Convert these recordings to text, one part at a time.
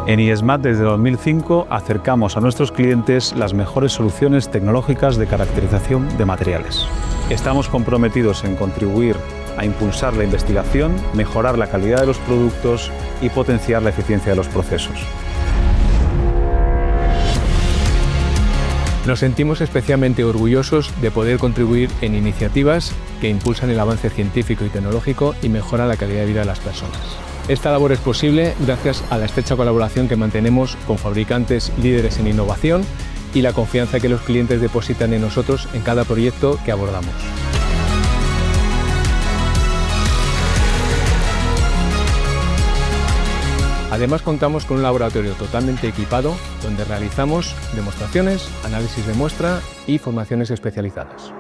En IESMAT desde 2005 acercamos a nuestros clientes las mejores soluciones tecnológicas de caracterización de materiales. Estamos comprometidos en contribuir a impulsar la investigación, mejorar la calidad de los productos y potenciar la eficiencia de los procesos. Nos sentimos especialmente orgullosos de poder contribuir en iniciativas que impulsan el avance científico y tecnológico y mejoran la calidad de vida de las personas. Esta labor es posible gracias a la estrecha colaboración que mantenemos con fabricantes líderes en innovación y la confianza que los clientes depositan en nosotros en cada proyecto que abordamos. Además, contamos con un laboratorio totalmente equipado donde realizamos demostraciones, análisis de muestra y formaciones especializadas.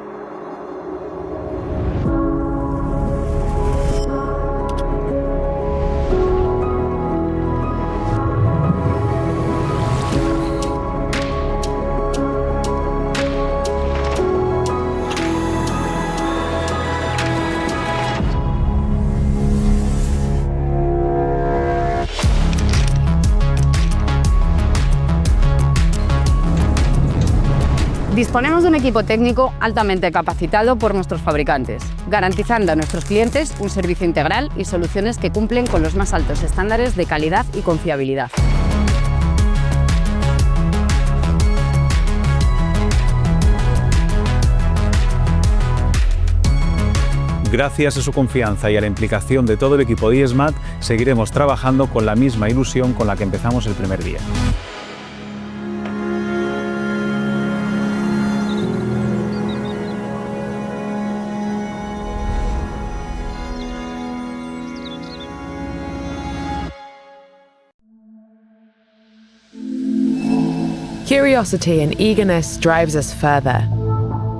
Disponemos de un equipo técnico altamente capacitado por nuestros fabricantes, garantizando a nuestros clientes un servicio integral y soluciones que cumplen con los más altos estándares de calidad y confiabilidad. Gracias a su confianza y a la implicación de todo el equipo de IESMAT, seguiremos trabajando con la misma ilusión con la que empezamos el primer día. Curiosity and eagerness drives us further.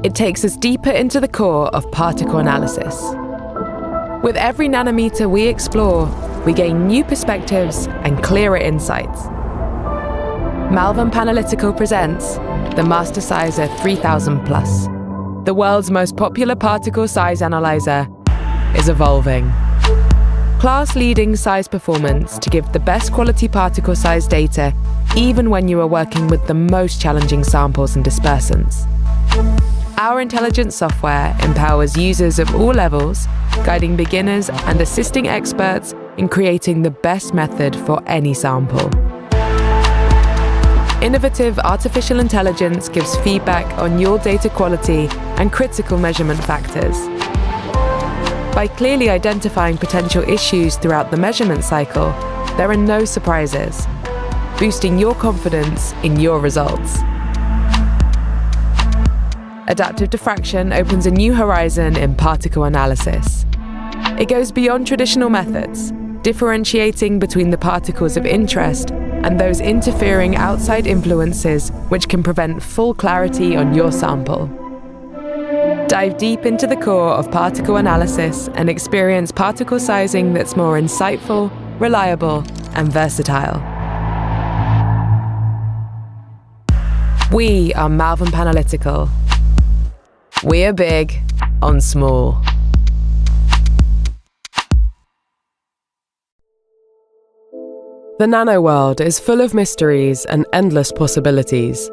It takes us deeper into the core of particle analysis. With every nanometer we explore, we gain new perspectives and clearer insights. Malvern Panalytical presents the Master Sizer 3000 Plus. The world's most popular particle size analyzer is evolving. Class-leading size performance to give the best quality particle size data even when you are working with the most challenging samples and dispersants. Our intelligent software empowers users of all levels, guiding beginners and assisting experts in creating the best method for any sample. Innovative artificial intelligence gives feedback on your data quality and critical measurement factors. By clearly identifying potential issues throughout the measurement cycle, there are no surprises, boosting your confidence in your results. Adaptive diffraction opens a new horizon in particle analysis. It goes beyond traditional methods, differentiating between the particles of interest and those interfering outside influences which can prevent full clarity on your sample. Dive deep into the core of particle analysis and experience particle sizing that's more insightful, reliable, and versatile. We are Malvern Panalytical. We are big on small. The nano world is full of mysteries and endless possibilities,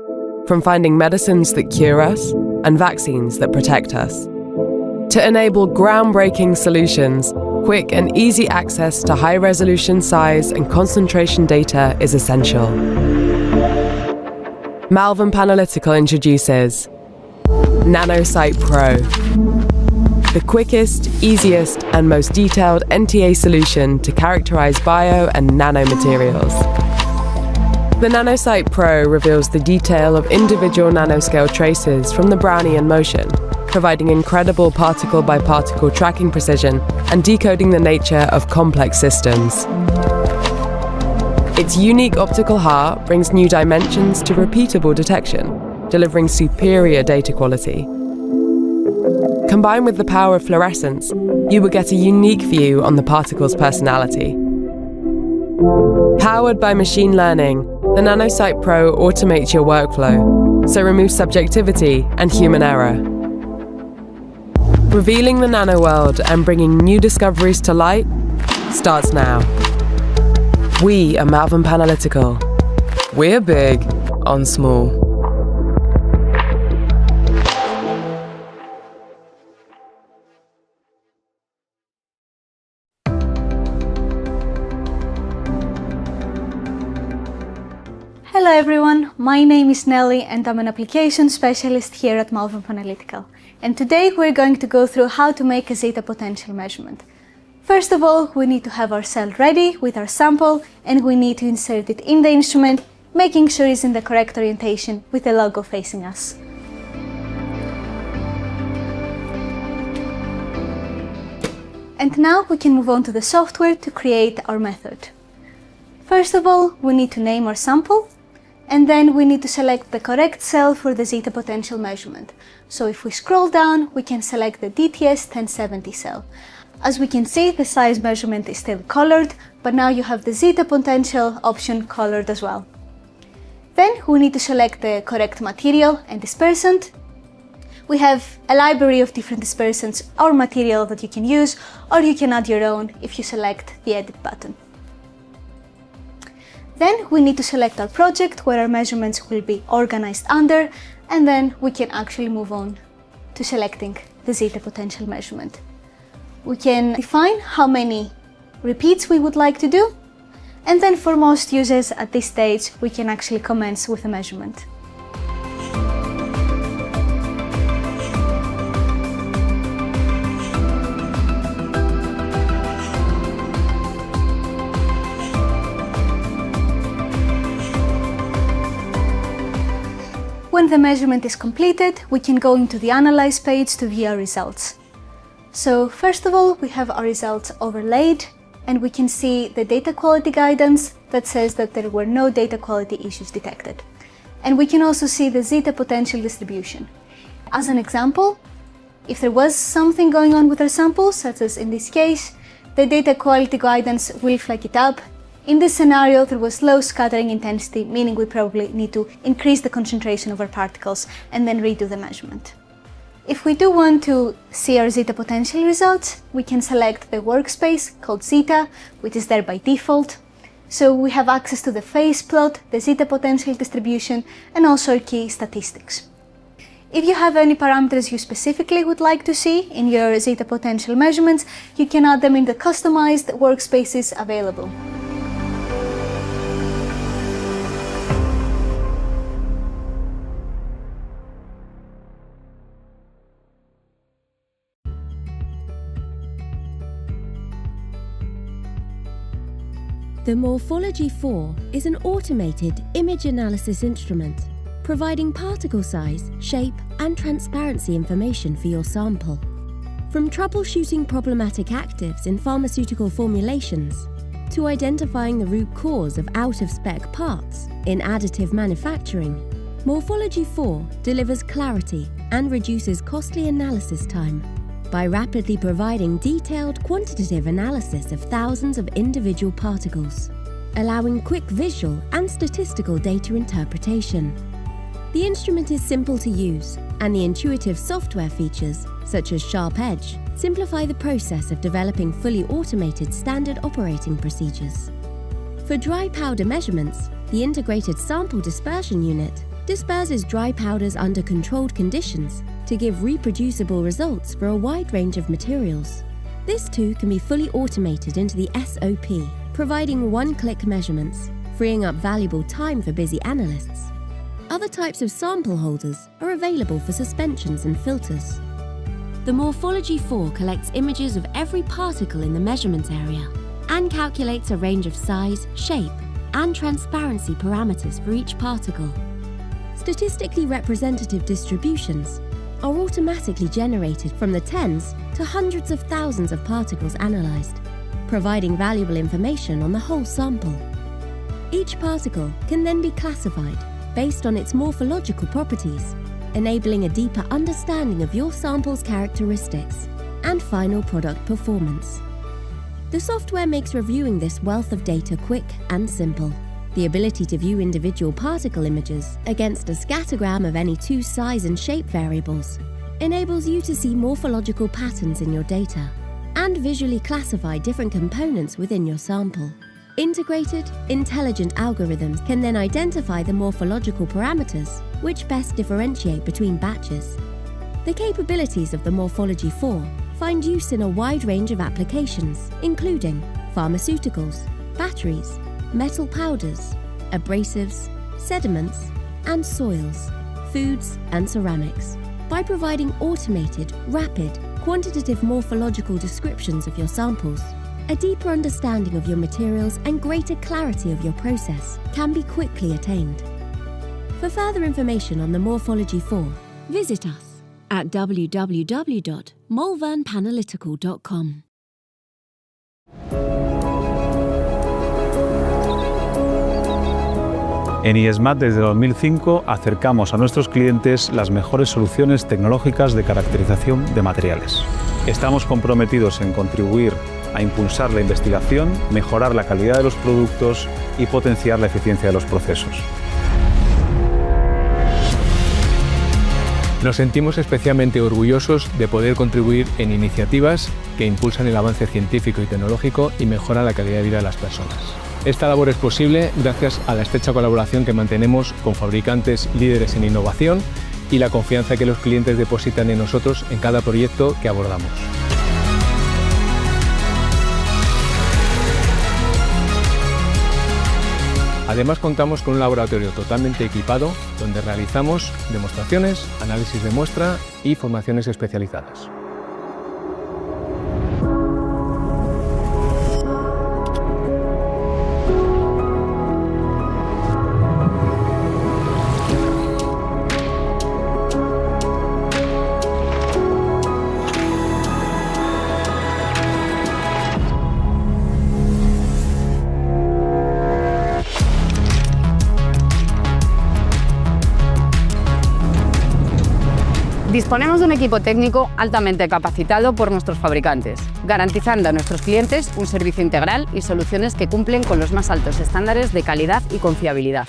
from finding medicines that cure us and vaccines that protect us. To enable groundbreaking solutions, quick and easy access to high-resolution size and concentration data is essential. Malvern Panalytical introduces NanoSite Pro, the quickest, easiest, and most detailed NTA solution to characterize bio and nanomaterials. The NanoSite Pro reveals the detail of individual nanoscale traces from the Brownian motion, providing incredible particle-by-particle tracking precision and decoding the nature of complex systems. Its unique optical heart brings new dimensions to repeatable detection, delivering superior data quality. Combined with the power of fluorescence, you will get a unique view on the particle's personality. Powered by machine learning, the NanoSite Pro automates your workflow, so remove subjectivity and human error. Revealing the nano world and bringing new discoveries to light starts now. We are Malvern Panalytical. We're big on small. Hello everyone, my name is Nelly and I'm an application specialist here at Malvern Panalytical. And today we're going to go through how to make a zeta potential measurement. First of all, we need to have our cell ready with our sample and we need to insert it in the instrument, making sure it's in the correct orientation with the logo facing us. And now we can move on to the software to create our method. First of all, we need to name our sample. And then we need to select the correct cell for the zeta potential measurement. So if we scroll down, we can select the DTS 1070 cell. As we can see, the size measurement is still colored, but now you have the zeta potential option colored as well. Then we need to select the correct material and dispersant. We have a library of different dispersants or material that you can use, or you can add your own if you select the edit button. Then we need to select our project where our measurements will be organized under, and then we can actually move on to selecting the zeta potential measurement. We can define how many repeats we would like to do, and then for most users at this stage, we can actually commence with a measurement. When the measurement is completed, we can go into the Analyze page to view our results. So first of all, we have our results overlaid, and we can see the data quality guidance that says that there were no data quality issues detected. And we can also see the zeta potential distribution. As an example, if there was something going on with our sample, such as in this case, the data quality guidance will flag it up. In this scenario, there was low scattering intensity, meaning we probably need to increase the concentration of our particles and then redo the measurement. If we do want to see our zeta potential results, we can select the workspace called zeta, which is there by default. So we have access to the phase plot, the zeta potential distribution, and also key statistics. If you have any parameters you specifically would like to see in your zeta potential measurements, you can add them in the customized workspaces available. The Morphology 4 is an automated image analysis instrument, providing particle size, shape, and transparency information for your sample. From troubleshooting problematic actives in pharmaceutical formulations, to identifying the root cause of out-of-spec parts in additive manufacturing, Morphology 4 delivers clarity and reduces costly analysis time by rapidly providing detailed quantitative analysis of thousands of individual particles, allowing quick visual and statistical data interpretation. The instrument is simple to use, and the intuitive software features, such as Sharp Edge, simplify the process of developing fully automated standard operating procedures. For dry powder measurements, the integrated sample dispersion unit disperses dry powders under controlled conditions to give reproducible results for a wide range of materials. This too can be fully automated into the SOP, providing one-click measurements, freeing up valuable time for busy analysts. Other types of sample holders are available for suspensions and filters. The Morphology 4 collects images of every particle in the measurement area and calculates a range of size, shape, and transparency parameters for each particle. Statistically representative distributions are automatically generated from the tens to hundreds of thousands of particles analyzed, providing valuable information on the whole sample. Each particle can then be classified based on its morphological properties, enabling a deeper understanding of your sample's characteristics and final product performance. The software makes reviewing this wealth of data quick and simple. The ability to view individual particle images against a scattergram of any two size and shape variables enables you to see morphological patterns in your data and visually classify different components within your sample. Integrated, intelligent algorithms can then identify the morphological parameters which best differentiate between batches. The capabilities of the Morphology 4 find use in a wide range of applications, including pharmaceuticals, batteries, metal powders, abrasives, sediments, and soils, foods and ceramics. By providing automated, rapid, quantitative morphological descriptions of your samples, a deeper understanding of your materials and greater clarity of your process can be quickly attained. For further information on the Morphology 4, visit us at www.malvernpanalytical.com. En IESMAT desde 2005 acercamos a nuestros clientes las mejores soluciones tecnológicas de caracterización de materiales. Estamos comprometidos en contribuir a impulsar la investigación, mejorar la calidad de los productos y potenciar la eficiencia de los procesos. Nos sentimos especialmente orgullosos de poder contribuir en iniciativas que impulsan el avance científico y tecnológico y mejoran la calidad de vida de las personas. Esta labor es posible gracias a la estrecha colaboración que mantenemos con fabricantes líderes en innovación y la confianza que los clientes depositan en nosotros en cada proyecto que abordamos. Además, contamos con un laboratorio totalmente equipado donde realizamos demostraciones, análisis de muestra y formaciones especializadas. Disponemos de un equipo técnico altamente capacitado por nuestros fabricantes, garantizando a nuestros clientes un servicio integral y soluciones que cumplen con los más altos estándares de calidad y confiabilidad.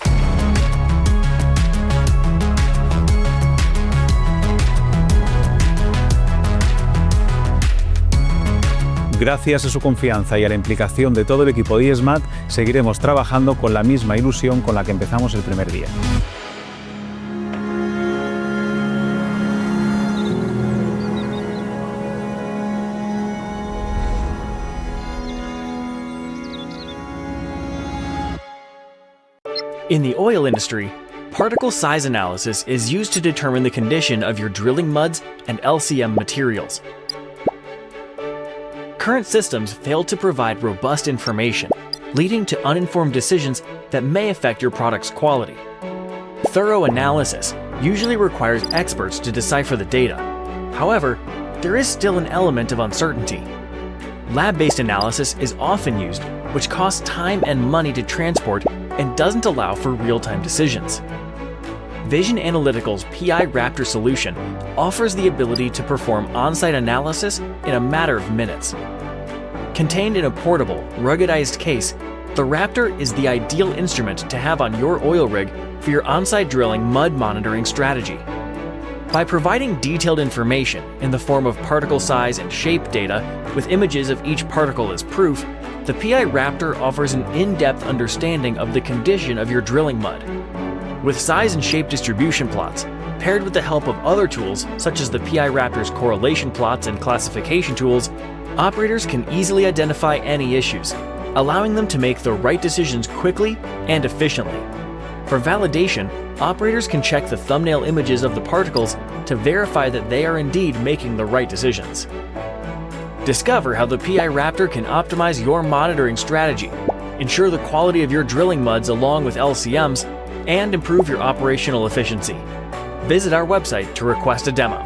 Gracias a su confianza y a la implicación de todo el equipo de IESMAT, seguiremos trabajando con la misma ilusión con la que empezamos el primer día. In the oil industry, particle size analysis is used to determine the condition of your drilling muds and LCM materials. Current systems fail to provide robust information, leading to uninformed decisions that may affect your product's quality. Thorough analysis usually requires experts to decipher the data. However, there is still an element of uncertainty. Lab-based analysis is often used, which costs time and money to transport and doesn't allow for real-time decisions. Vision Analytical's PI Raptor solution offers the ability to perform on-site analysis in a matter of minutes. Contained in a portable, ruggedized case, the Raptor is the ideal instrument to have on your oil rig for your on-site drilling mud monitoring strategy. By providing detailed information in the form of particle size and shape data with images of each particle as proof, the PI Raptor offers an in-depth understanding of the condition of your drilling mud. With size and shape distribution plots, paired with the help of other tools such as the PI Raptor's correlation plots and classification tools, operators can easily identify any issues, allowing them to make the right decisions quickly and efficiently. For validation, operators can check the thumbnail images of the particles to verify that they are indeed making the right decisions. Discover how the PI Raptor can optimize your monitoring strategy, ensure the quality of your drilling muds along with LCMs, and improve your operational efficiency. Visit our website to request a demo.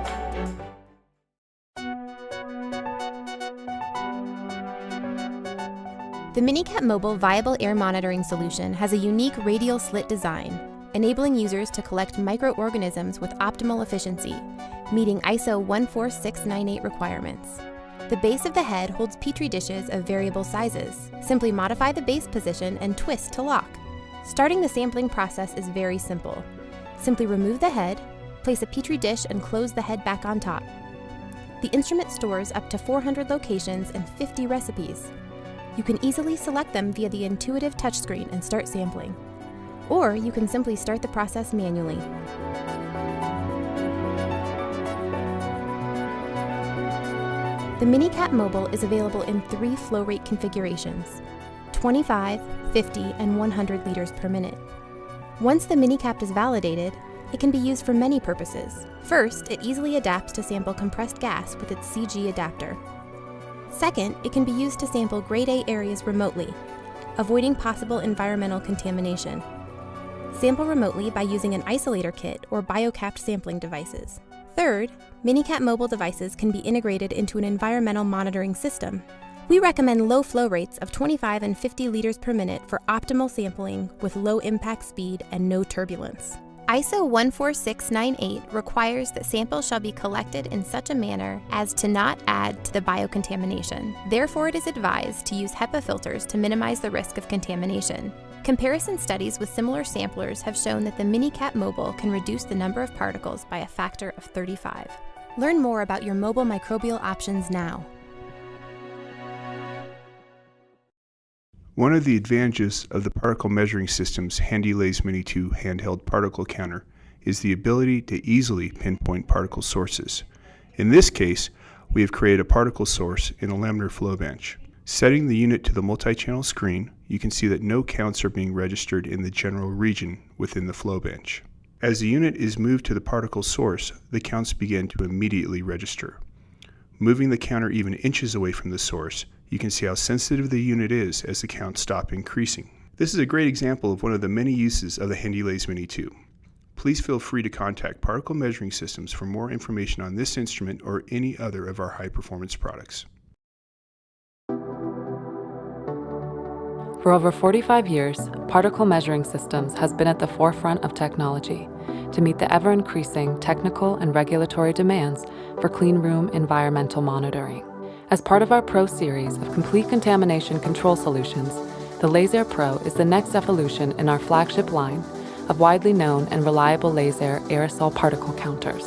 The MiniCap Mobile Viable Air Monitoring Solution has a unique radial slit design, enabling users to collect microorganisms with optimal efficiency, meeting ISO 14698 requirements. The base of the head holds petri dishes of variable sizes. Simply modify the base position and twist to lock. Starting the sampling process is very simple. Simply remove the head, place a petri dish and close the head back on top. The instrument stores up to 400 locations and 50 recipes. You can easily select them via the intuitive touchscreen and start sampling. Or you can simply start the process manually. The MiniCap Mobile is available in 3 flow rate configurations: 25, 50, and 100 liters per minute. Once the MiniCap is validated, it can be used for many purposes. First, it easily adapts to sample compressed gas with its CG adapter. Second, it can be used to sample Grade A areas remotely, avoiding possible environmental contamination. Sample remotely by using an isolator kit or biocapped sampling devices. Third, MiniCap mobile devices can be integrated into an environmental monitoring system. We recommend low flow rates of 25 and 50 liters per minute for optimal sampling with low impact speed and no turbulence. ISO 14698 requires that samples shall be collected in such a manner as to not add to the biocontamination. Therefore, it is advised to use HEPA filters to minimize the risk of contamination. Comparison studies with similar samplers have shown that the MiniCap Mobile can reduce the number of particles by a factor of 35. Learn more about your mobile microbial options now. One of the advantages of the particle measuring system's HandyLaser Mini 2 handheld particle counter is the ability to easily pinpoint particle sources. In this case, we have created a particle source in a laminar flow bench. Setting the unit to the multi-channel screen, you can see that no counts are being registered in the general region within the flow bench. As the unit is moved to the particle source, the counts begin to immediately register. Moving the counter even inches away from the source, you can see how sensitive the unit is as the counts stop increasing. This is a great example of one of the many uses of the HandyLaser Mini 2. Please feel free to contact Particle Measuring Systems for more information on this instrument or any other of our high-performance products. For over 45 years, Particle Measuring Systems has been at the forefront of technology to meet the ever-increasing technical and regulatory demands for clean room environmental monitoring. As part of our Pro series of complete contamination control solutions, the Laser Pro is the next evolution in our flagship line of widely known and reliable laser aerosol particle counters.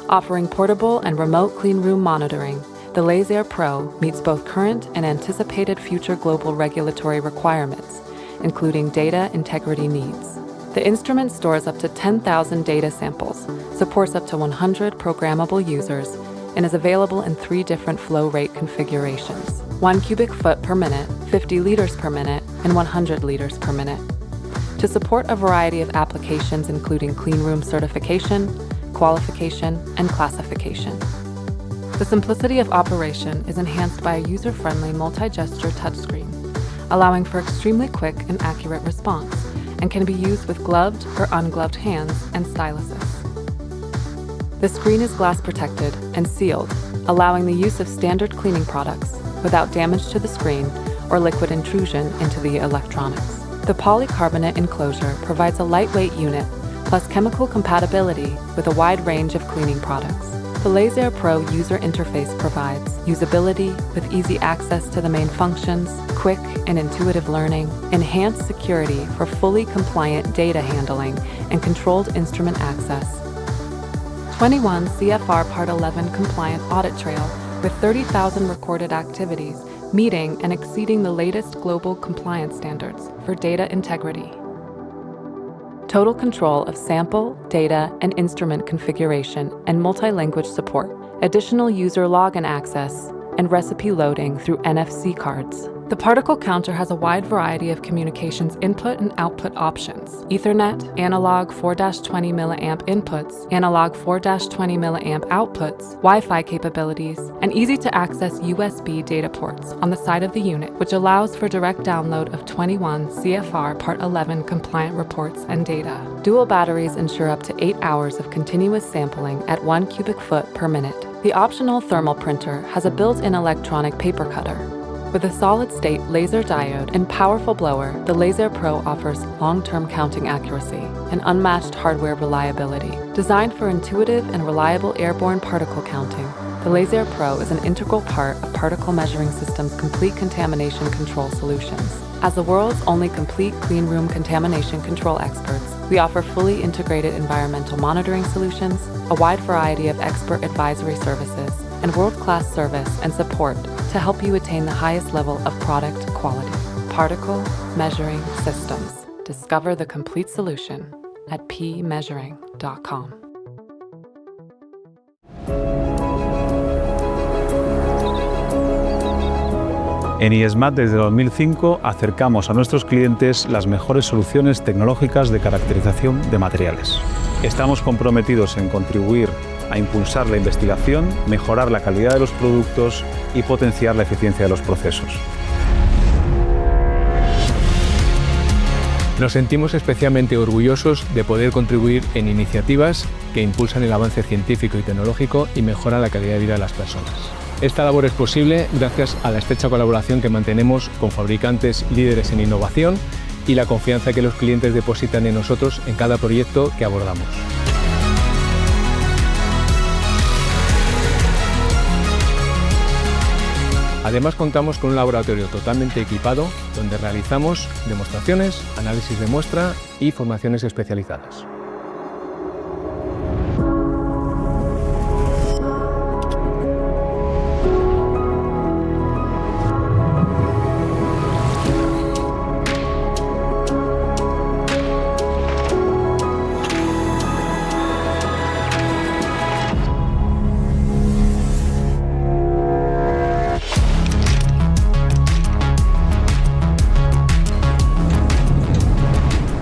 Offering portable and remote clean room monitoring, the Laser Pro meets both current and anticipated future global regulatory requirements, including data integrity needs. The instrument stores up to 10,000 data samples, supports up to 100 programmable users, and is available in 3 different flow rate configurations: 1 cubic foot per minute, 50 liters per minute, and 100 liters per minute. To support a variety of applications including clean room certification, qualification, and classification. The simplicity of operation is enhanced by a user-friendly multi-gesture touchscreen, allowing for extremely quick and accurate response, and can be used with gloved or ungloved hands and styluses. The screen is glass protected and sealed, allowing the use of standard cleaning products without damage to the screen or liquid intrusion into the electronics. The polycarbonate enclosure provides a lightweight unit plus chemical compatibility with a wide range of cleaning products. The Laser Pro user interface provides usability with easy access to the main functions, quick and intuitive learning, enhanced security for fully compliant data handling, and controlled instrument access. 21 CFR Part 11 compliant audit trail with 30,000 recorded activities, meeting and exceeding the latest global compliance standards for data integrity. Total control of sample, data, and instrument configuration and multi-language support, additional user login access, and recipe loading through NFC cards. The particle counter has a wide variety of communications input and output options: Ethernet, analog 4-20 mA inputs, analog 4-20 mA outputs, Wi-Fi capabilities, and easy-to-access USB data ports on the side of the unit, which allows for direct download of 21 CFR Part 11 compliant reports and data. Dual batteries ensure up to 8 hours of continuous sampling at 1 cubic foot per minute. The optional thermal printer has a built-in electronic paper cutter. With a solid-state laser diode and powerful blower, the Laser Pro offers long-term counting accuracy and unmatched hardware reliability. Designed for intuitive and reliable airborne particle counting, the Laser Pro is an integral part of Particle Measuring Systems' complete contamination control solutions. As the world's only complete clean room contamination control experts, we offer fully integrated environmental monitoring solutions, a wide variety of expert advisory services, and world-class service and support to help you attain the highest level of product quality. Particle Measuring Systems. Discover the complete solution at pmeasuring.com. En IESMAT desde 2005 acercamos a nuestros clientes las mejores soluciones tecnológicas de caracterización de materiales. Estamos comprometidos en contribuir a impulsar la investigación, mejorar la calidad de los productos y potenciar la eficiencia de los procesos. Nos sentimos especialmente orgullosos de poder contribuir en iniciativas que impulsan el avance científico y tecnológico y mejoran la calidad de vida de las personas. Esta labor es posible gracias a la estrecha colaboración que mantenemos con fabricantes líderes en innovación y la confianza que los clientes depositan en nosotros en cada proyecto que abordamos. Además, contamos con un laboratorio totalmente equipado donde realizamos demostraciones, análisis de muestra y formaciones especializadas.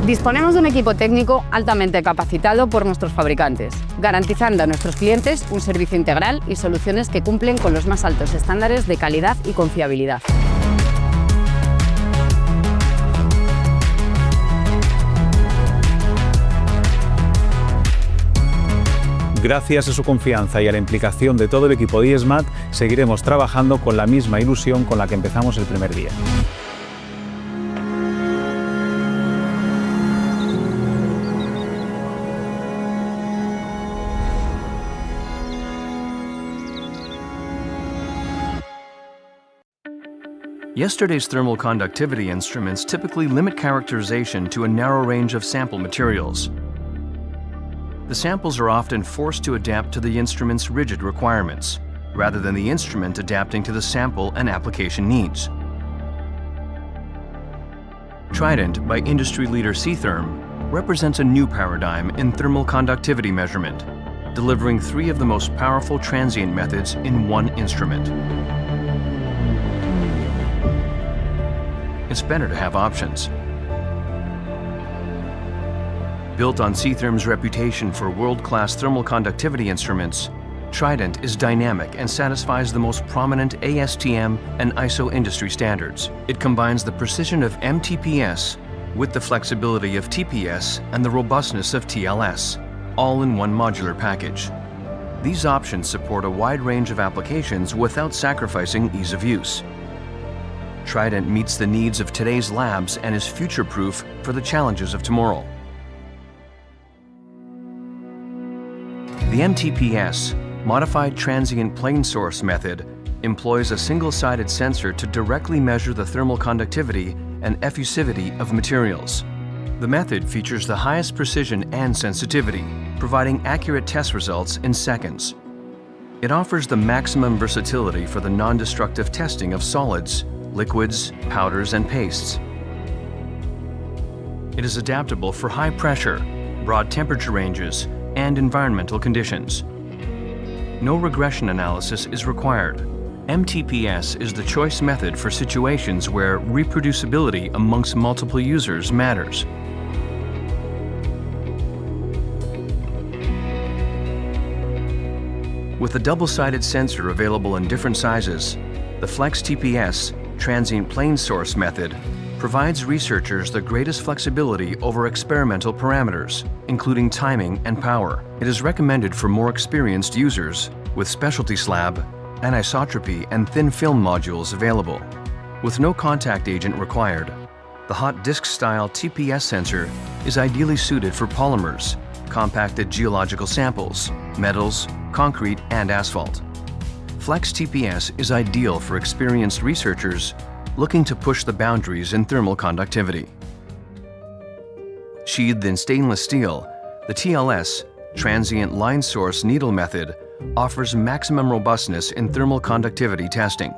Disponemos de un equipo técnico altamente capacitado por nuestros fabricantes, garantizando a nuestros clientes un servicio integral y soluciones que cumplen con los más altos estándares de calidad y confiabilidad. Gracias a su confianza y a la implicación de todo el equipo de IESMAT, seguiremos trabajando con la misma ilusión con la que empezamos el primer día. Yesterday's thermal conductivity instruments typically limit characterization to a narrow range of sample materials. The samples are often forced to adapt to the instrument's rigid requirements, rather than the instrument adapting to the sample and application needs. Trident by industry leader Ctherm represents a new paradigm in thermal conductivity measurement, delivering 3 of the most powerful transient methods in one instrument. It's better to have options. Built on Ctherm's reputation for world-class thermal conductivity instruments, Trident is dynamic and satisfies the most prominent ASTM and ISO industry standards. It combines the precision of MTPS with the flexibility of TPS and the robustness of TLS, all in one modular package. These options support a wide range of applications without sacrificing ease of use. Trident meets the needs of today's labs and is future-proof for the challenges of tomorrow. The MTPS, Modified Transient Plane Source method, employs a single-sided sensor to directly measure the thermal conductivity and effusivity of materials. The method features the highest precision and sensitivity, providing accurate test results in seconds. It offers the maximum versatility for the non-destructive testing of solids, liquids, powders, and pastes. It is adaptable for high pressure, broad temperature ranges, and environmental conditions. No regression analysis is required. MTPS is the choice method for situations where reproducibility amongst multiple users matters. With a double-sided sensor available in different sizes, the Flex TPS Transient Plane Source method provides researchers the greatest flexibility over experimental parameters, including timing and power. It is recommended for more experienced users with specialty slab, anisotropy, and thin film modules available. With no contact agent required, the hot disk-style TPS sensor is ideally suited for polymers, compacted geological samples, metals, concrete, and asphalt. Flex TPS is ideal for experienced researchers looking to push the boundaries in thermal conductivity. Sheathed in stainless steel, the TLS, Transient Line Source Needle method, offers maximum robustness in thermal conductivity testing.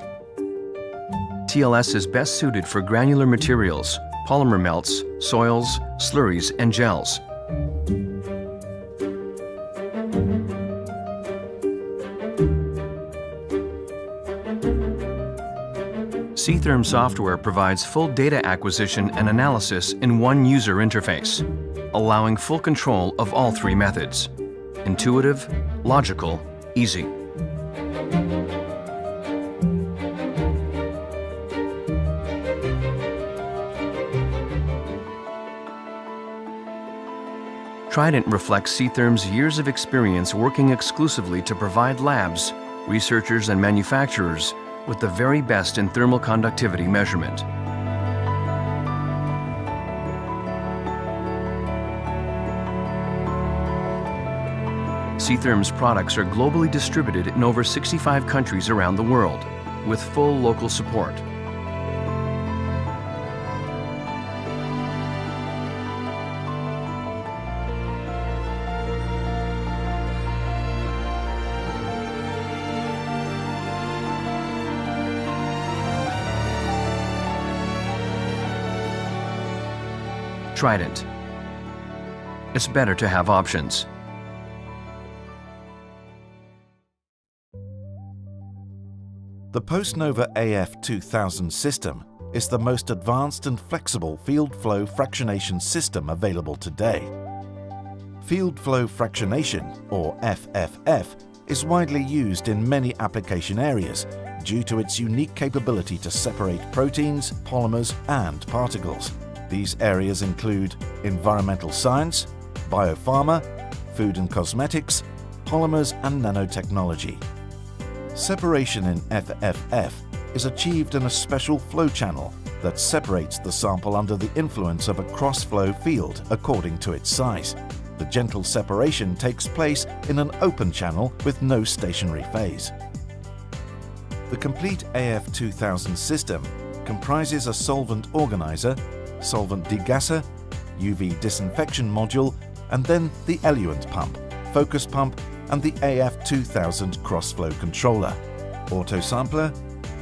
TLS is best suited for granular materials, polymer melts, soils, slurries, and gels. Ctherm software provides full data acquisition and analysis in one user interface, allowing full control of all three methods: intuitive, logical, easy. Trident reflects Ctherm's years of experience working exclusively to provide labs, researchers, and manufacturers with the very best in thermal conductivity measurement. Ctherm's products are globally distributed in over 65 countries around the world, with full local support. Trident. It's better to have options. The PostNova AF2000 system is the most advanced and flexible field flow fractionation system available today. Field flow fractionation, or FFF, is widely used in many application areas due to its unique capability to separate proteins, polymers, and particles. These areas include environmental science, biopharma, food and cosmetics, polymers, and nanotechnology. Separation in FFF is achieved in a special flow channel that separates the sample under the influence of a cross-flow field according to its size. The gentle separation takes place in an open channel with no stationary phase. The complete AF2000 system comprises a solvent organizer, solvent degasser, UV disinfection module, and then the eluent pump, focus pump, and the AF2000 cross-flow controller, autosampler,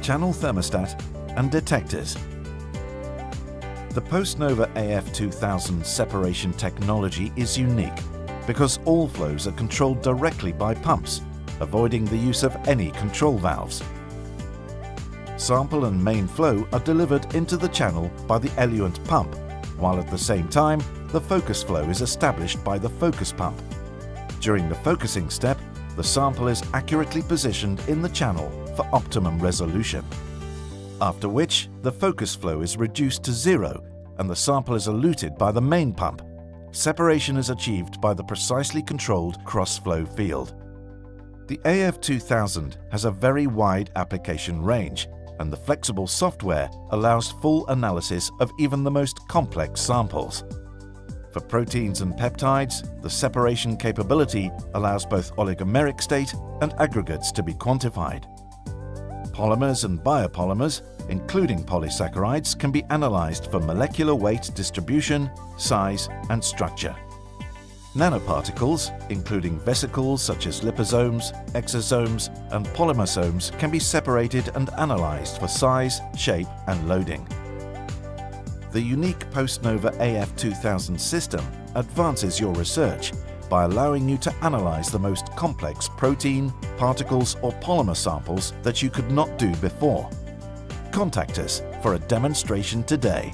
channel thermostat, and detectors. The PostNova AF2000 separation technology is unique because all flows are controlled directly by pumps, avoiding the use of any control valves. Sample and main flow are delivered into the channel by the eluent pump, while at the same time the focus flow is established by the focus pump. During the focusing step, the sample is accurately positioned in the channel for optimum resolution. After which, the focus flow is reduced to zero and the sample is eluted by the main pump. Separation is achieved by the precisely controlled cross-flow field. The AF2000 has a very wide application range, and the flexible software allows full analysis of even the most complex samples. For proteins and peptides, the separation capability allows both oligomeric state and aggregates to be quantified. Polymers and biopolymers, including polysaccharides, can be analyzed for molecular weight distribution, size, and structure. Nanoparticles, including vesicles such as liposomes, exosomes, and polymersomes, can be separated and analyzed for size, shape, and loading. The unique PostNova AF2000 system advances your research by allowing you to analyze the most complex protein, particles, or polymer samples that you could not do before. Contact us for a demonstration today.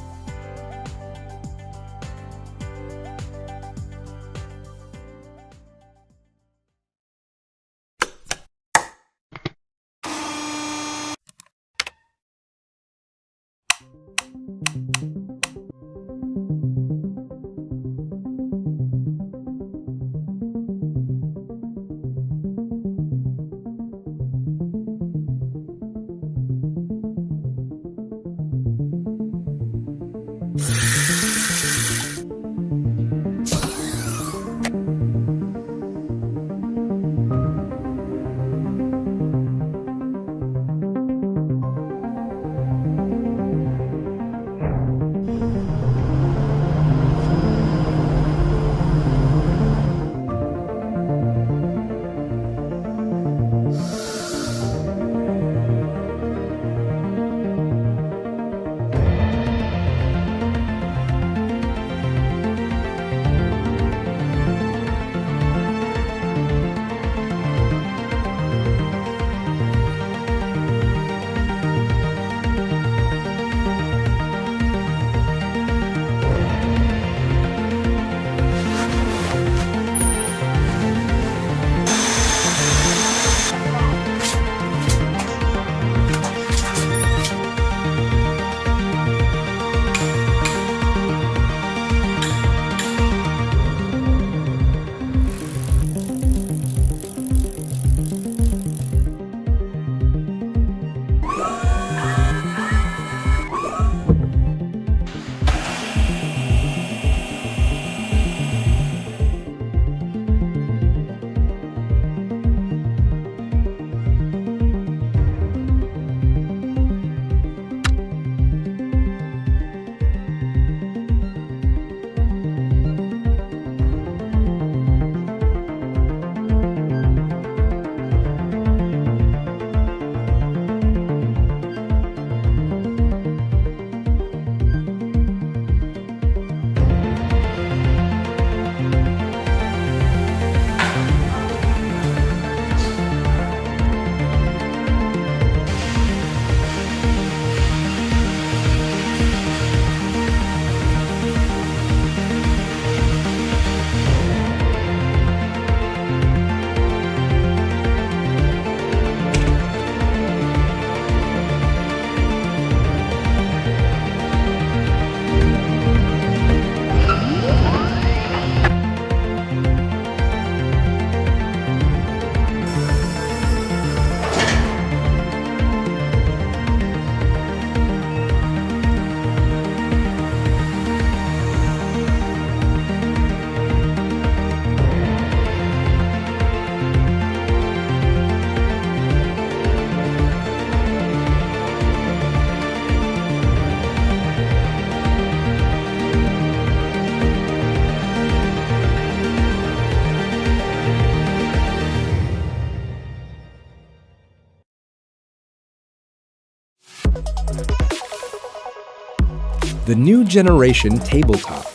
The new generation tabletop.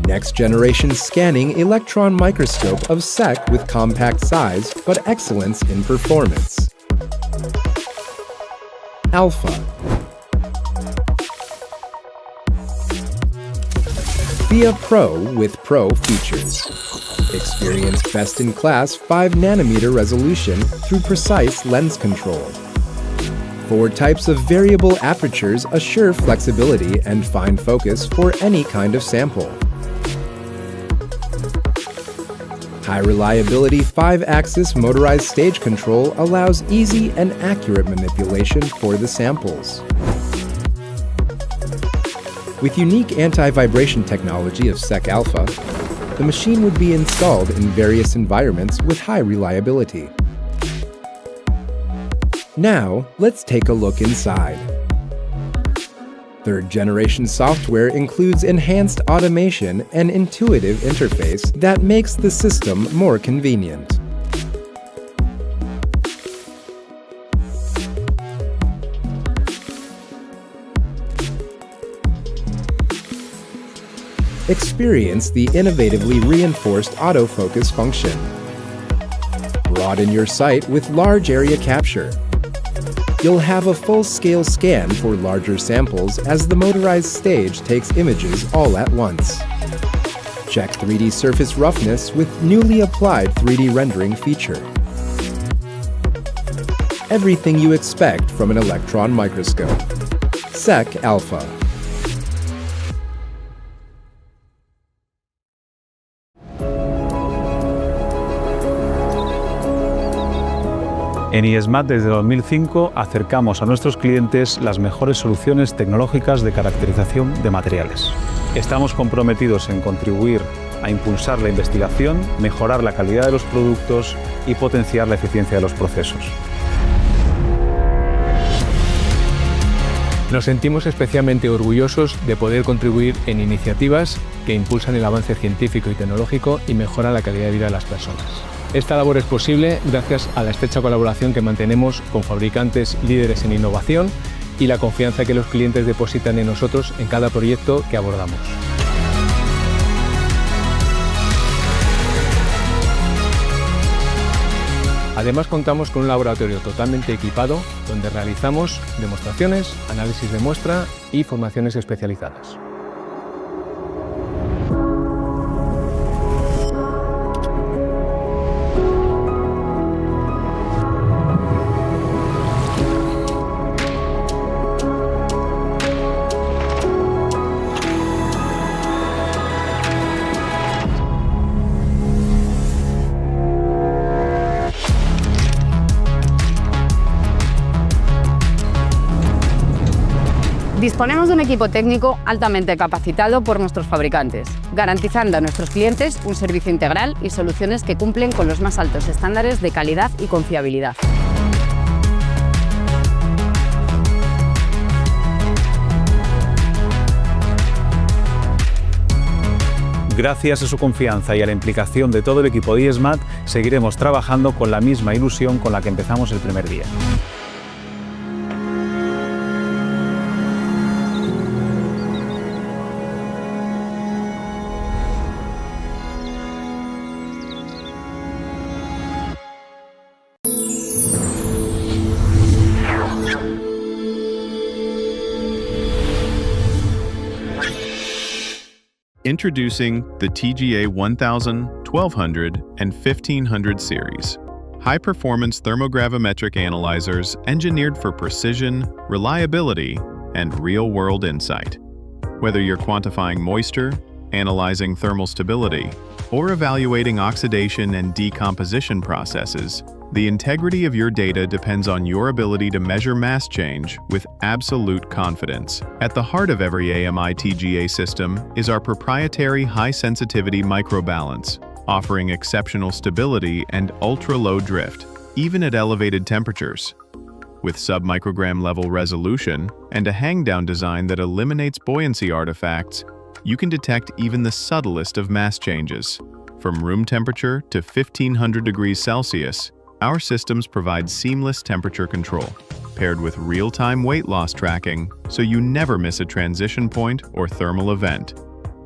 Next generation scanning electron microscope of SEC with compact size but excellence in performance. Alpha. Via Pro with Pro features. Experience best-in-class 5nm resolution through precise lens control. 4 types of variable apertures assure flexibility and fine focus for any kind of sample. High reliability 5-axis motorized stage control allows easy and accurate manipulation for the samples. With unique anti-vibration technology of SEC Alpha, the machine would be installed in various environments with high reliability. Now, let's take a look inside. 3rd generation software includes enhanced automation and intuitive interface that makes the system more convenient. Experience the innovatively reinforced autofocus function. Broaden your sight with large area capture. You'll have a full-scale scan for larger samples as the motorized stage takes images all at once. Check 3D surface roughness with newly applied 3D rendering feature. Everything you expect from an electron microscope. SEC Alpha. En IESMAT desde 2005 acercamos a nuestros clientes las mejores soluciones tecnológicas de caracterización de materiales. Estamos comprometidos en contribuir a impulsar la investigación, mejorar la calidad de los productos y potenciar la eficiencia de los procesos. Nos sentimos especialmente orgullosos de poder contribuir en iniciativas que impulsan el avance científico y tecnológico y mejoran la calidad de vida de las personas. Esta labor es posible gracias a la estrecha colaboración que mantenemos con fabricantes líderes en innovación y la confianza que los clientes depositan en nosotros en cada proyecto que abordamos. Además, contamos con un laboratorio totalmente equipado donde realizamos demostraciones, análisis de muestra y formaciones especializadas. Disponemos de un equipo técnico altamente capacitado por nuestros fabricantes, garantizando a nuestros clientes un servicio integral y soluciones que cumplen con los más altos estándares de calidad y confiabilidad. Gracias a su confianza y a la implicación de todo el equipo de IESMAT, seguiremos trabajando con la misma ilusión con la que empezamos el primer día. Introducing the TGA 1000, 1200, and 1500 series. High-performance thermogravimetric analyzers engineered for precision, reliability, and real-world insight. Whether you're quantifying moisture, analyzing thermal stability, or evaluating oxidation and decomposition processes, the integrity of your data depends on your ability to measure mass change with absolute confidence. At the heart of every AMI TGA system is our proprietary high-sensitivity microbalance, offering exceptional stability and ultra-low drift, even at elevated temperatures. With sub-microgram level resolution and a hang-down design that eliminates buoyancy artifacts, you can detect even the subtlest of mass changes. From room temperature to 1500 degrees Celsius, our systems provide seamless temperature control. paired with real-time weight loss tracking, so you never miss a transition point or thermal event.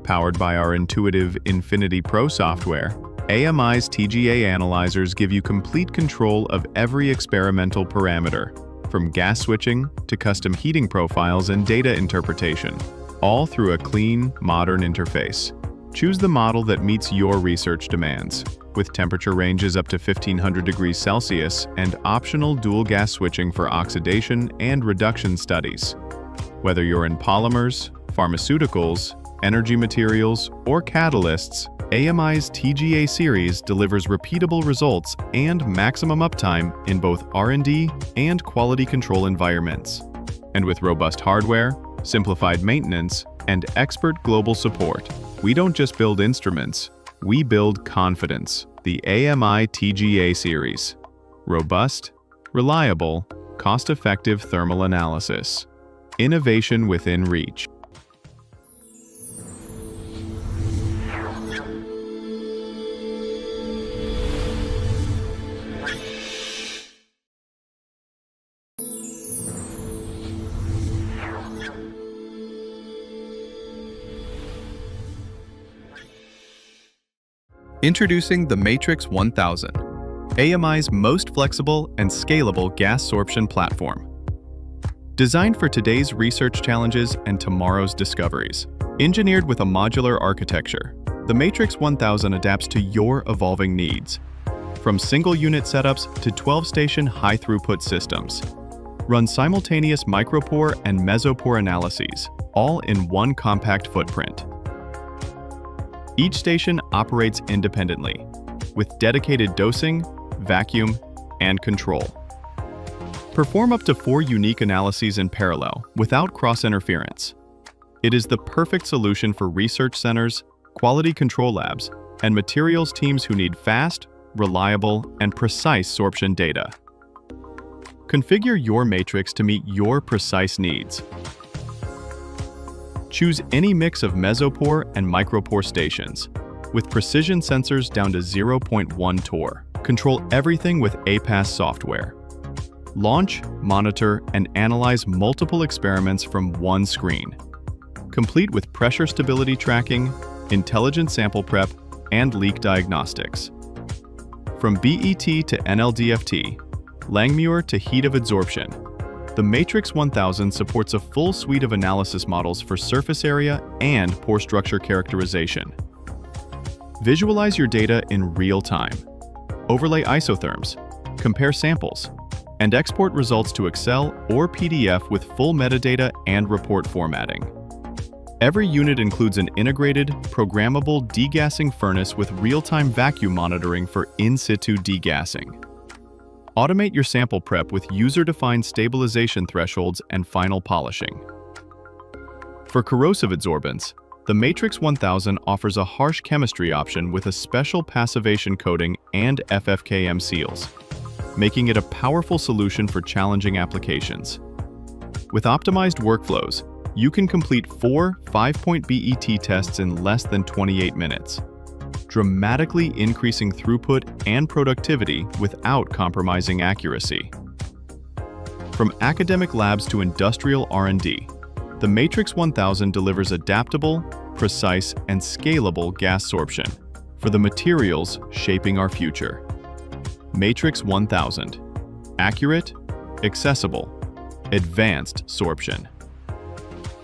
Powered by our intuitive Infinity Pro software, AMI's TGA analyzers give you complete control of every experimental parameter, from gas switching to custom heating profiles and data interpretation, all through a clean, modern interface. Choose the model that meets your research demands, with temperature ranges up to 1500 degrees Celsius and optional dual gas switching for oxidation and reduction studies. Whether you're in polymers, pharmaceuticals, energy materials, or catalysts, AMI's TGA series delivers repeatable results and maximum uptime in both R&D and quality control environments. And with robust hardware, simplified maintenance, and expert global support, we don't just build instruments, we build confidence. The AMI TGA series. Robust, reliable, cost-effective thermal analysis. Innovation within reach. Introducing the Matrix 1000, AMI's most flexible and scalable gas sorption platform. Designed for today's research challenges and tomorrow's discoveries. Engineered with a modular architecture, the Matrix 1000 adapts to your evolving needs. From single-unit setups to 12-station high-throughput systems. Run simultaneous micropore and mesopore analyses, all in one compact footprint. Each station operates independently, with dedicated dosing, vacuum, and control. Perform up to 4 unique analyses in parallel without cross-interference. It is the perfect solution for research centers, quality control labs, and materials teams who need fast, reliable, and precise sorption data. Configure your matrix to meet your precise needs. Choose any mix of mesopore and micropore stations. With precision sensors down to 0.1 torr. Control everything with APAS software. Launch, monitor, and analyze multiple experiments from one screen. Complete with pressure stability tracking, intelligent sample prep, and leak diagnostics. From BET to NLDFT, Langmuir to heat of adsorption, the Matrix 1000 supports a full suite of analysis models for surface area and pore structure characterization. Visualize your data in real time. Overlay isotherms, compare samples, and export results to Excel or PDF with full metadata and report formatting. Every unit includes an integrated, programmable degassing furnace with real-time vacuum monitoring for in-situ degassing. Automate your sample prep with user-defined stabilization thresholds and final polishing. For corrosive adsorbents, the Matrix 1000 offers a harsh chemistry option with a special passivation coating and FFKM seals, making it a powerful solution for challenging applications. With optimized workflows, you can complete 4 5-point BET tests in less than 28 minutes. Dramatically increasing throughput and productivity without compromising accuracy. From academic labs to industrial R&D, the Matrix 1000 delivers adaptable, precise, and scalable gas sorption for the materials shaping our future. Matrix 1000. Accurate, accessible, advanced sorption.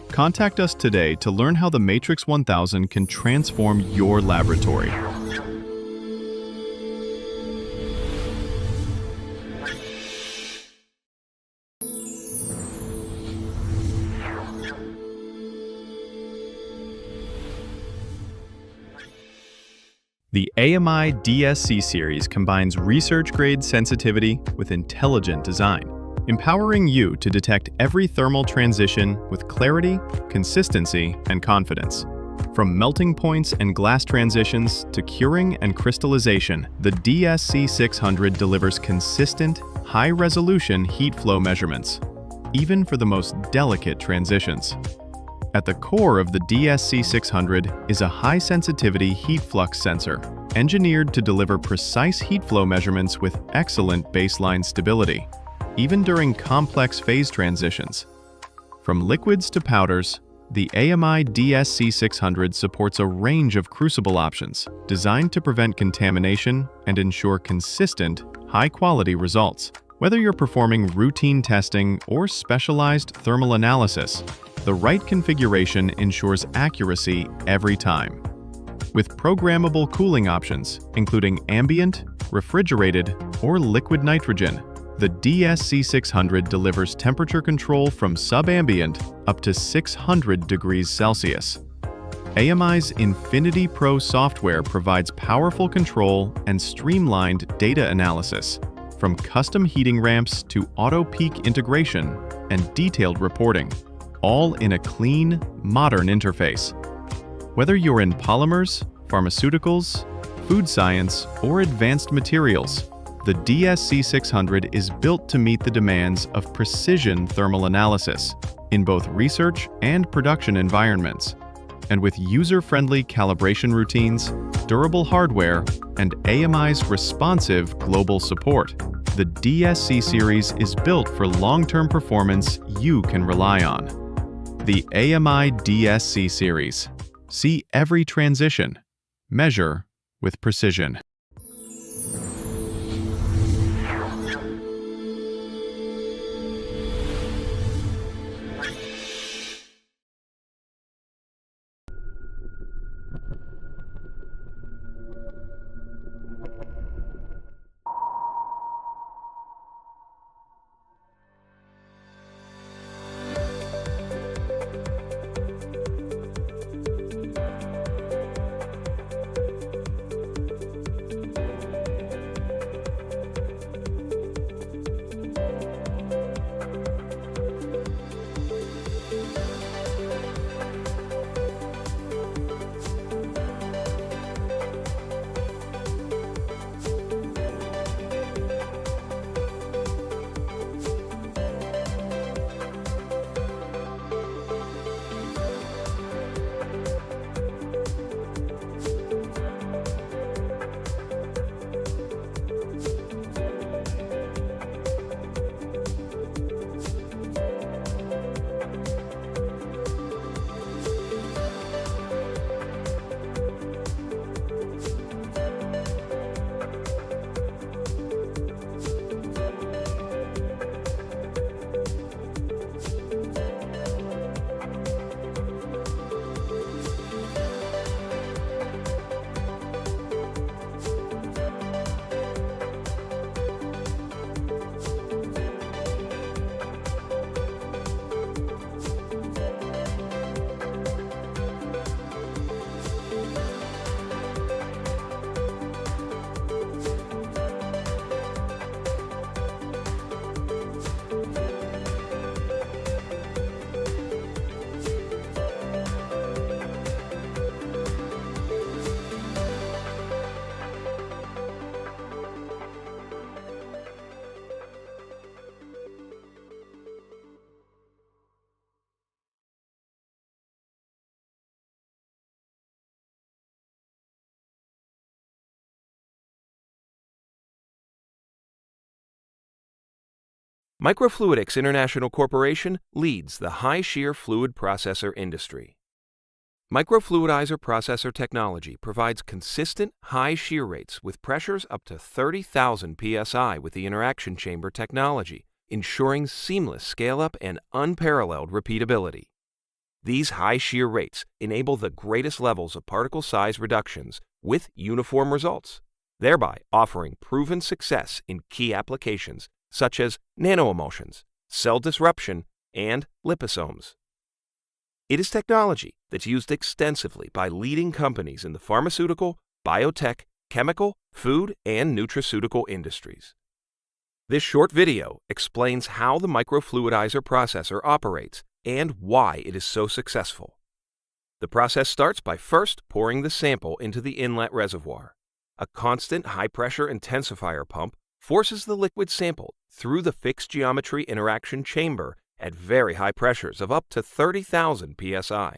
Contact us today to learn how the Matrix 1000 can transform your laboratory. The AMI DSC series combines research-grade sensitivity with intelligent design, empowering you to detect every thermal transition with clarity, consistency, and confidence. From melting points and glass transitions to curing and crystallization, the DSC600 delivers consistent, high-resolution heat flow measurements, even for the most delicate transitions. At the core of the DSC600 is a high-sensitivity heat flux sensor, engineered to deliver precise heat flow measurements with excellent baseline stability. even during complex phase transitions. From liquids to powders, the AMI DSC600 supports a range of crucible options designed to prevent contamination and ensure consistent, high-quality results. Whether you're performing routine testing or specialized thermal analysis, the right configuration ensures accuracy every time. With programmable cooling options, including ambient, refrigerated, or liquid nitrogen, the DSC600 delivers temperature control from subambient up to 600 degrees Celsius. AMI's Infinity Pro software provides powerful control and streamlined data analysis, from custom heating ramps to auto-peak integration and detailed reporting, all in a clean, modern interface. Whether you're in polymers, pharmaceuticals, food science, or advanced materials, the DSC600 is built to meet the demands of precision thermal analysis in both research and production environments. And with user-friendly calibration routines, durable hardware, and AMI's responsive global support, the DSC series is built for long-term performance you can rely on. The AMI DSC series. See every transition. Measure with precision. Microfluidics International Corporation leads the high-shear fluid processor industry. Microfluidizer processor technology provides consistent high shear rates with pressures up to 30,000 psi with the interaction chamber technology, ensuring seamless scale-up and unparalleled repeatability. These high shear rates enable the greatest levels of particle size reductions with uniform results, thereby offering proven success in key applications such as nanoemulsions, cell disruption, and liposomes. It is technology that's used extensively by leading companies in the pharmaceutical, biotech, chemical, food, and nutraceutical industries. This short video explains how the microfluidizer processor operates and why it is so successful. The process starts by first pouring the sample into the inlet reservoir. A constant high-pressure intensifier pump forces the liquid sample through the fixed geometry interaction chamber at very high pressures of up to 30,000 psi.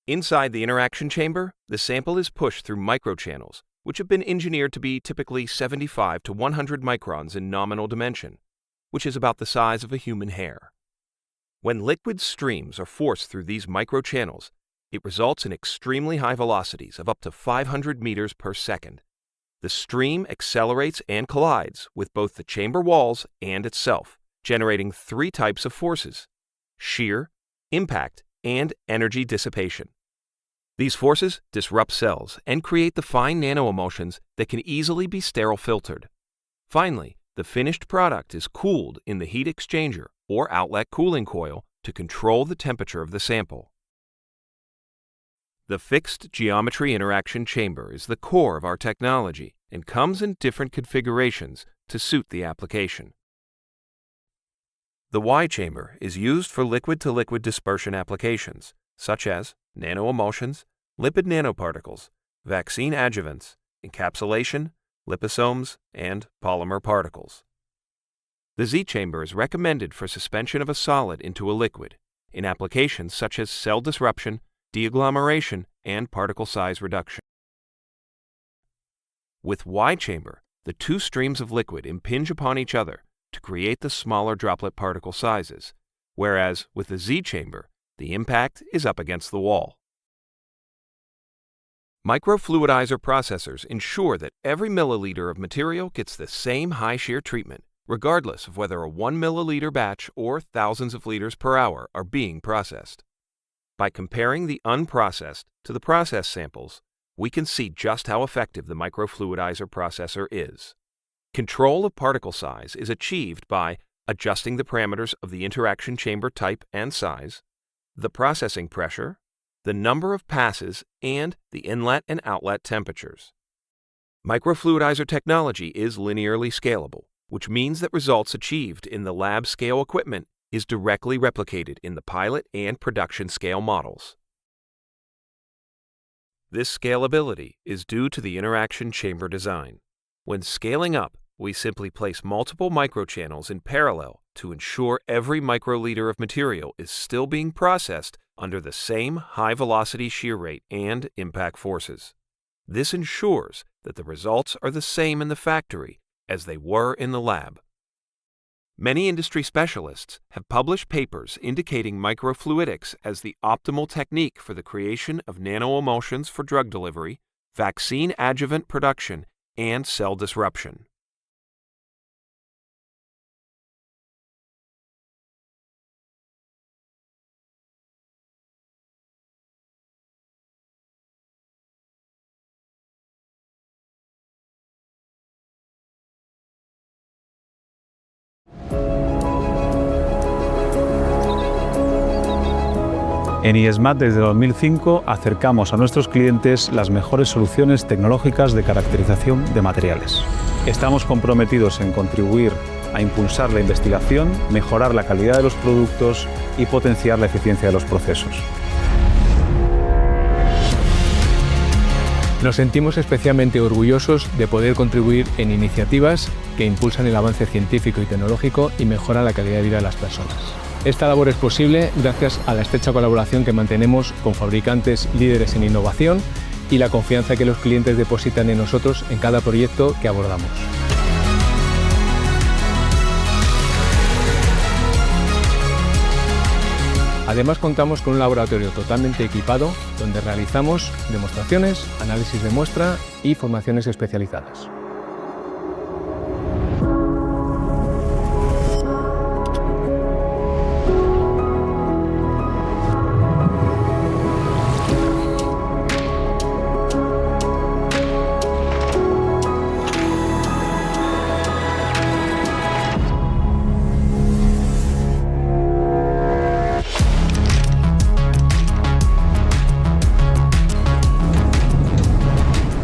Inside the interaction chamber, the sample is pushed through microchannels, which have been engineered to be typically 75 to 100 microns in nominal dimension, which is about the size of a human hair. When liquid streams are forced through these microchannels, it results in extremely high velocities of up to 500 meters per second. The stream accelerates and collides with both the chamber walls and itself, generating three types of forces: shear, impact, and energy dissipation. These forces disrupt cells and create the fine nanoemulsions that can easily be sterile filtered. Finally, the finished product is cooled in the heat exchanger or outlet cooling coil to control the temperature of the sample. The fixed geometry interaction chamber is the core of our technology and comes in different configurations to suit the application. The Y chamber is used for liquid-to-liquid dispersion applications, such as nanoemulsions, lipid nanoparticles, vaccine adjuvants, encapsulation, liposomes, and polymer particles. The Z chamber is recommended for suspension of a solid into a liquid in applications such as cell disruption, deagglomeration, and particle size reduction. With Y chamber, the two streams of liquid impinge upon each other to create the smaller droplet particle sizes, whereas with the Z chamber, the impact is up against the wall. Microfluidizer processors ensure that every milliliter of material gets the same high shear treatment, regardless of whether a 1 milliliter batch or thousands of liters per hour are being processed. By comparing the unprocessed to the processed samples, we can see just how effective the microfluidizer processor is. Control of particle size is achieved by adjusting the parameters of the interaction chamber type and size, the processing pressure, the number of passes, and the inlet and outlet temperatures. Microfluidizer technology is linearly scalable, which means that results achieved in the lab scale equipment is directly replicated in the pilot and production scale models. This scalability is due to the interaction chamber design. When scaling up, we simply place multiple microchannels in parallel to ensure every microliter of material is still being processed under the same high-velocity shear rate and impact forces. This ensures that the results are the same in the factory as they were in the lab. Many industry specialists have published papers indicating microfluidics as the optimal technique for the creation of nanoemulsions for drug delivery, vaccine adjuvant production, and cell disruption. En IESMAT desde 2005 acercamos a nuestros clientes las mejores soluciones tecnológicas de caracterización de materiales. Estamos comprometidos en contribuir a impulsar la investigación, mejorar la calidad de los productos y potenciar la eficiencia de los procesos. Nos sentimos especialmente orgullosos de poder contribuir en iniciativas que impulsan el avance científico y tecnológico y mejoran la calidad de vida de las personas. Esta labor es posible gracias a la estrecha colaboración que mantenemos con fabricantes líderes en innovación y la confianza que los clientes depositan en nosotros en cada proyecto que abordamos. Además, contamos con un laboratorio totalmente equipado donde realizamos demostraciones, análisis de muestra y formaciones especializadas.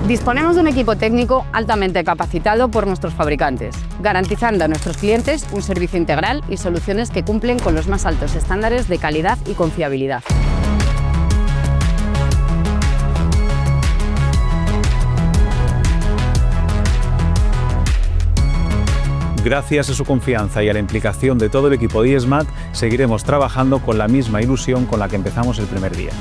Disponemos de un equipo técnico altamente capacitado por nuestros fabricantes, garantizando a nuestros clientes un servicio integral y soluciones que cumplen con los más altos estándares de calidad y confiabilidad. Gracias a su confianza y a la implicación de todo el equipo de IESMAT, seguiremos trabajando con la misma ilusión con la que empezamos el primer día.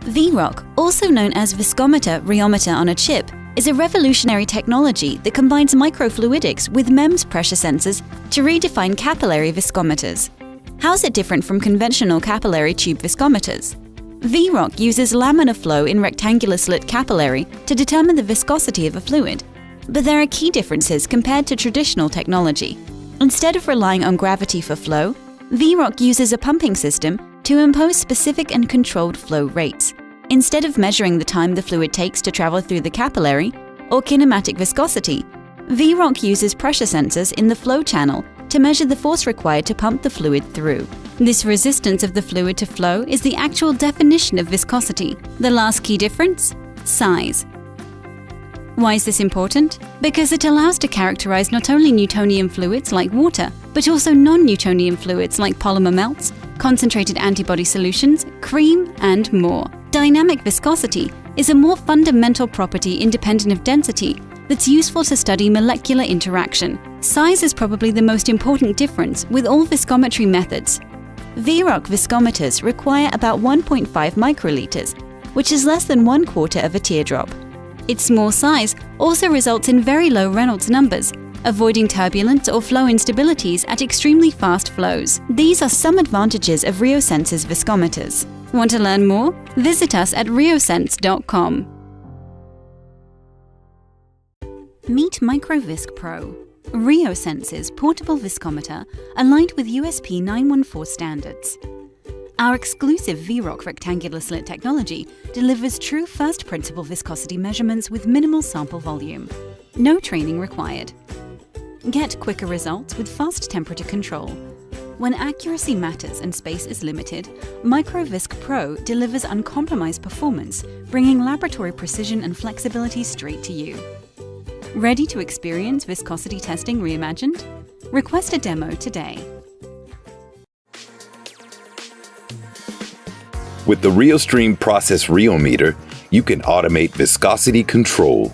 VROC, also known as viscometer rheometer on a chip, is a revolutionary technology that combines microfluidics with MEMS pressure sensors to redefine capillary viscometers. How's it different from conventional capillary tube viscometers? VROC uses laminar flow in rectangular slit capillary to determine the viscosity of a fluid. But there are key differences compared to traditional technology. Instead of relying on gravity for flow, VROC uses a pumping system to impose specific and controlled flow rates. Instead of measuring the time the fluid takes to travel through the capillary, or kinematic viscosity, VROC uses pressure sensors in the flow channel to measure the force required to pump the fluid through. This resistance of the fluid to flow is the actual definition of viscosity. The last key difference? Size. Why is this important? Because it allows to characterize not only Newtonian fluids like water, but also non-Newtonian fluids like polymer melts, concentrated antibody solutions, cream, and more. Dynamic viscosity is a more fundamental property independent of density that's useful to study molecular interaction. Size is probably the most important difference with all viscometry methods. VROC viscometers require about 1.5 microliters, which is less than 1/4 of a teardrop. Its small size also results in very low Reynolds numbers, avoiding turbulence or flow instabilities at extremely fast flows. These are some advantages of Rheosense's viscometers. Want to learn more? Visit us at rheosense.com. Meet MicroVisc Pro, Rheosense's portable viscometer aligned with USP 914 standards. Our exclusive VROC rectangular slit technology delivers true first principle viscosity measurements with minimal sample volume. No training required. Get quicker results with fast temperature control. When accuracy matters and space is limited, MicroVisc Pro delivers uncompromised performance, bringing laboratory precision and flexibility straight to you. Ready to experience viscosity testing reimagined? Request a demo today. With the RheoStream Process Rheometer, you can automate viscosity control.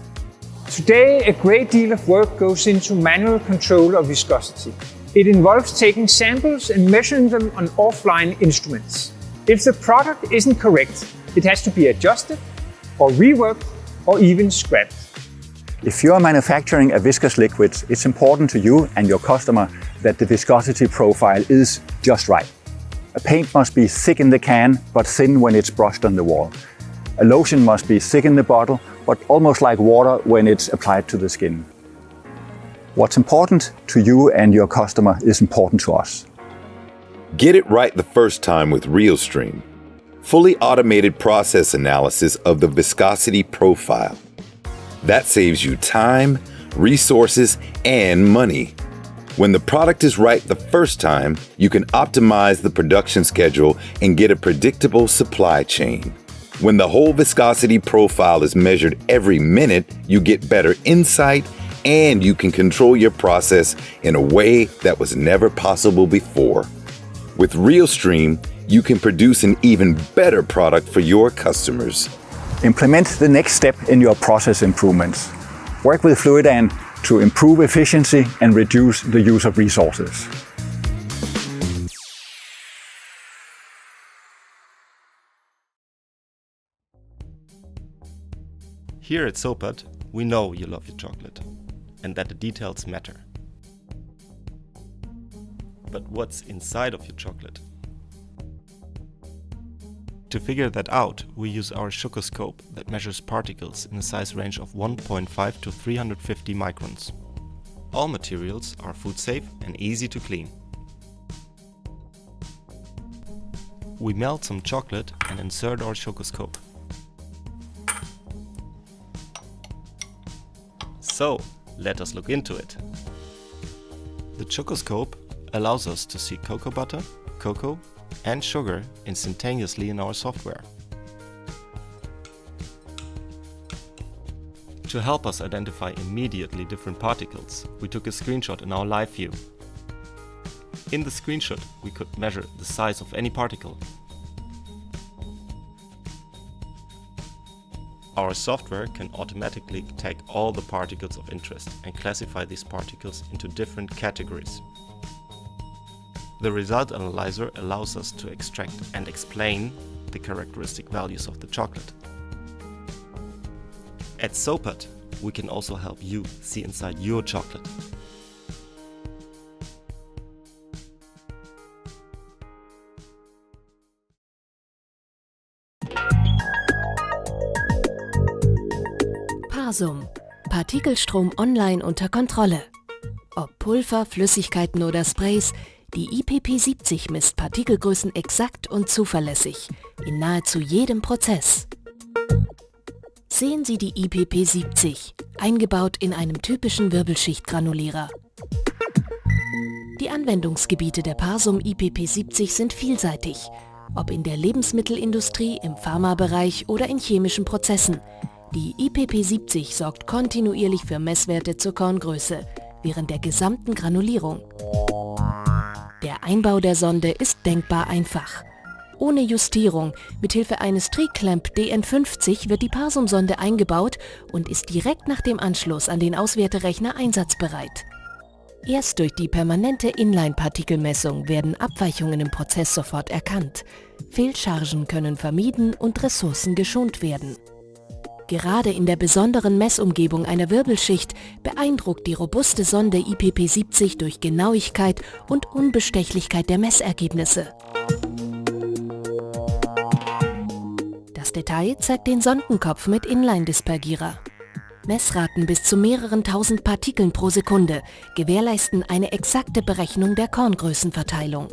Today, a great deal of work goes into manual control of viscosity. It involves taking samples and measuring them on offline instruments. If the product isn't correct, it has to be adjusted, or reworked, or even scrapped. If you are manufacturing a viscous liquid, it's important to you and your customer that the viscosity profile is just right. A paint must be thick in the can, but thin when it's brushed on the wall. A lotion must be thick in the bottle, but almost like water when it's applied to the skin. What's important to you and your customer is important to us. Get it right the first time with RheoStream. Fully automated process analysis of the viscosity profile. That saves you time, resources, and money. When the product is right the first time, you can optimize the production schedule and get a predictable supply chain. When the whole viscosity profile is measured every minute, you get better insight and you can control your process in a way that was never possible before. With RheoStream, you can produce an even better product for your customers. Implement the next step in your process improvements. Work with Fluidan to improve efficiency and reduce the use of resources. Here at Sopert, we know you love your chocolate and that the details matter. But what's inside of your chocolate? To figure that out, we use our Sugoscope that measures particles in a size range of 1.5 to 350 microns. All materials are food safe and easy to clean. We melt some chocolate and insert our Sugoscope. So, let us look into it. The Sugoscope allows us to see cocoa butter, cocoa, and sugar instantaneously in our software. To help us identify immediately different particles, we took a screenshot in our live view. In the screenshot, we could measure the size of any particle. Our software can automatically tag all the particles of interest and classify these particles into different categories. The result analyzer allows us to extract and explain the characteristic values of the chocolate. At Sopert, we can also help you see inside your chocolate. Parsum. Partikelstrom online unter Kontrolle. Ob Pulver, Flüssigkeiten oder Sprays, die IPP70 misst Partikelgrößen exakt und zuverlässig, in nahezu jedem Prozess. Sehen Sie die IPP70, eingebaut in einem typischen Wirbelschichtgranulierer. Die Anwendungsgebiete der Parsum IPP70 sind vielseitig, ob in der Lebensmittelindustrie, im Pharmabereich oder in chemischen Prozessen. Die IPP70 sorgt kontinuierlich für Messwerte zur Korngröße, während der gesamten Granulierung. Der Einbau der Sonde ist denkbar einfach. Ohne Justierung, mithilfe eines Triclamp DN50 wird die Parsum-Sonde eingebaut und ist direkt nach dem Anschluss an den Auswerterechner einsatzbereit. Erst durch die permanente Inline-Partikelmessung werden Abweichungen im Prozess sofort erkannt. Fehlchargen können vermieden und Ressourcen geschont werden. Gerade in der besonderen Messumgebung einer Wirbelschicht beeindruckt die robuste Sonde IPP70 durch Genauigkeit und Unbestechlichkeit der Messergebnisse. Das Detail zeigt den Sondenkopf mit Inline-Dispergierer. Messraten bis zu mehreren tausend Partikeln pro Sekunde gewährleisten eine exakte Berechnung der Korngrößenverteilung.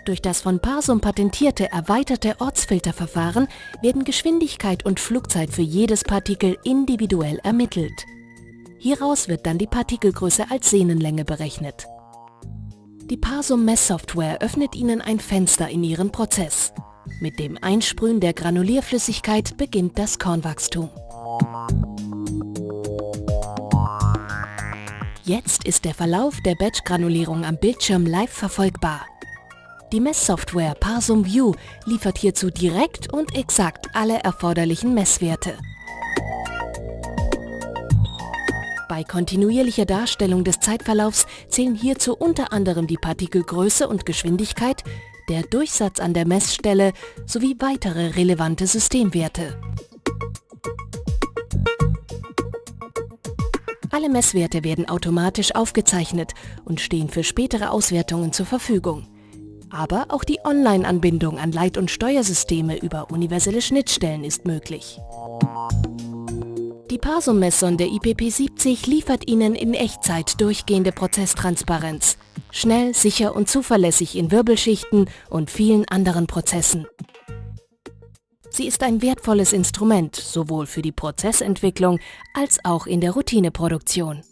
Durch das von Parsum patentierte erweiterte Ortsfilterverfahren werden Geschwindigkeit und Flugzeit für jedes Partikel individuell ermittelt. Hieraus wird dann die Partikelgröße als Sehnenlänge berechnet. Die Parsum-Messsoftware öffnet Ihnen ein Fenster in Ihren Prozess. Mit dem Einsprühen der Granulierflüssigkeit beginnt das Kornwachstum. Jetzt ist der Verlauf der Batch-Granulierung am Bildschirm live verfolgbar. Die Messsoftware Parsum View liefert hierzu direkt und exakt alle erforderlichen Messwerte. Bei kontinuierlicher Darstellung des Zeitverlaufs zählen hierzu unter anderem die Partikelgröße und Geschwindigkeit, der Durchsatz an der Messstelle sowie weitere relevante Systemwerte. Alle Messwerte werden automatisch aufgezeichnet und stehen für spätere Auswertungen zur Verfügung. Aber auch die Online-Anbindung an Leit- und Steuersysteme über universelle Schnittstellen ist möglich. Die Parsum-Messsonde IPP70 liefert Ihnen in Echtzeit durchgehende Prozesstransparenz. Schnell, sicher und zuverlässig in Wirbelschichten und vielen anderen Prozessen. Sie ist ein wertvolles Instrument, sowohl für die Prozessentwicklung als auch in der Routineproduktion.